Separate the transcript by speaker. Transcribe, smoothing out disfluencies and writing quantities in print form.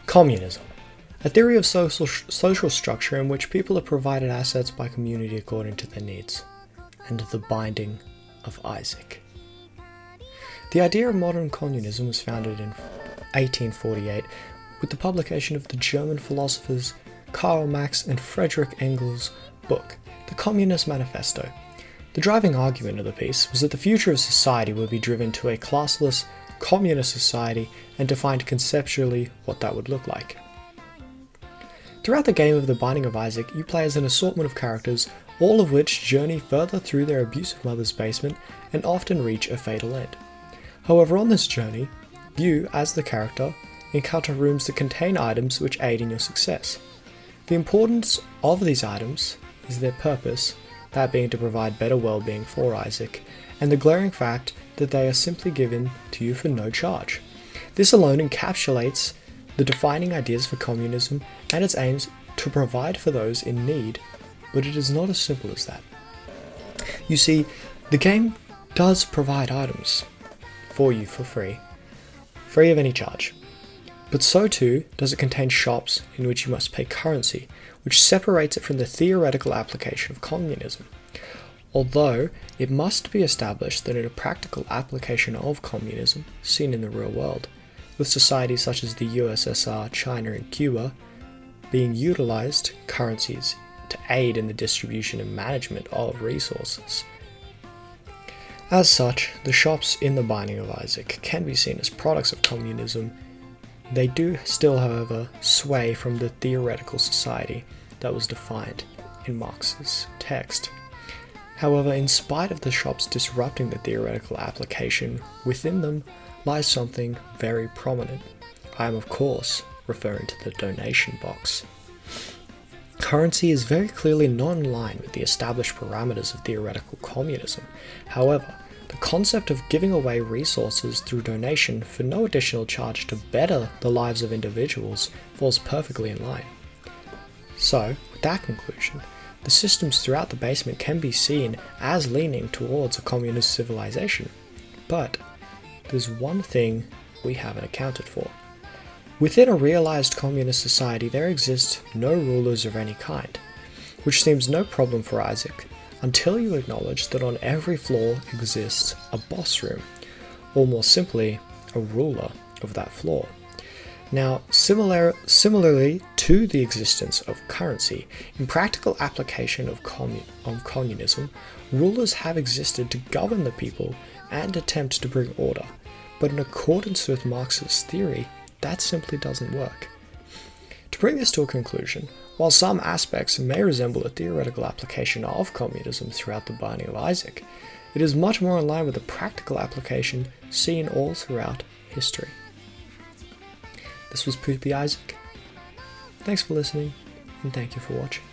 Speaker 1: Communism, a theory of social structure in which people are provided assets by community according to their needs, and the binding of Isaac. The idea of modern communism was founded in 1848 with the publication of the German philosophers Karl Marx and Friedrich Engels' book, The Communist Manifesto. The driving argument of the piece was that the future of society would be driven to a classless, communist society and defined conceptually what that would look like. Throughout the game of The Binding of Isaac, you play as an assortment of characters, all of which journey further through their abusive mother's basement and often reach a fatal end. However, on this journey, you, as the character, encounter rooms that contain items which aid in your success. The importance of these items is their purpose, that being to provide better well-being for Isaac, and the glaring fact that they are simply given to you for no charge. This alone encapsulates the defining ideas for communism and its aims to provide for those in need, but it is not as simple as that. You see, the game does provide items for you for free of any charge, but so too does it contain shops in which you must pay currency, which separates it from the theoretical application of communism. Although it must be established that in a practical application of communism, seen in the real world, with societies such as the USSR, China and Cuba being utilized currencies to aid in the distribution and management of resources. As such, the shops in The Binding of Isaac can be seen as products of communism. They do still, however, sway from the theoretical society that was defined in Marx's text. However, in spite of the shops disrupting the theoretical application, within them lies something very prominent. I am, of course, referring to the donation box. Currency is very clearly not in line with the established parameters of theoretical communism. However, the concept of giving away resources through donation for no additional charge to better the lives of individuals falls perfectly in line. So, with that conclusion, the systems throughout the basement can be seen as leaning towards a communist civilization. But there's one thing we haven't accounted for. Within a realized communist society, there exist no rulers of any kind, which seems no problem for Isaac until you acknowledge that on every floor exists a boss room, or more simply, a ruler of that floor. Now, similarly to the existence of currency, in practical application of communism, rulers have existed to govern the people and attempt to bring order, but in accordance with Marx's theory, that simply doesn't work. To bring this to a conclusion, while some aspects may resemble a theoretical application of communism throughout The Binding of Isaac, it is much more in line with the practical application seen all throughout history. This was Poopy Isaac. Thanks for listening, and thank you for watching.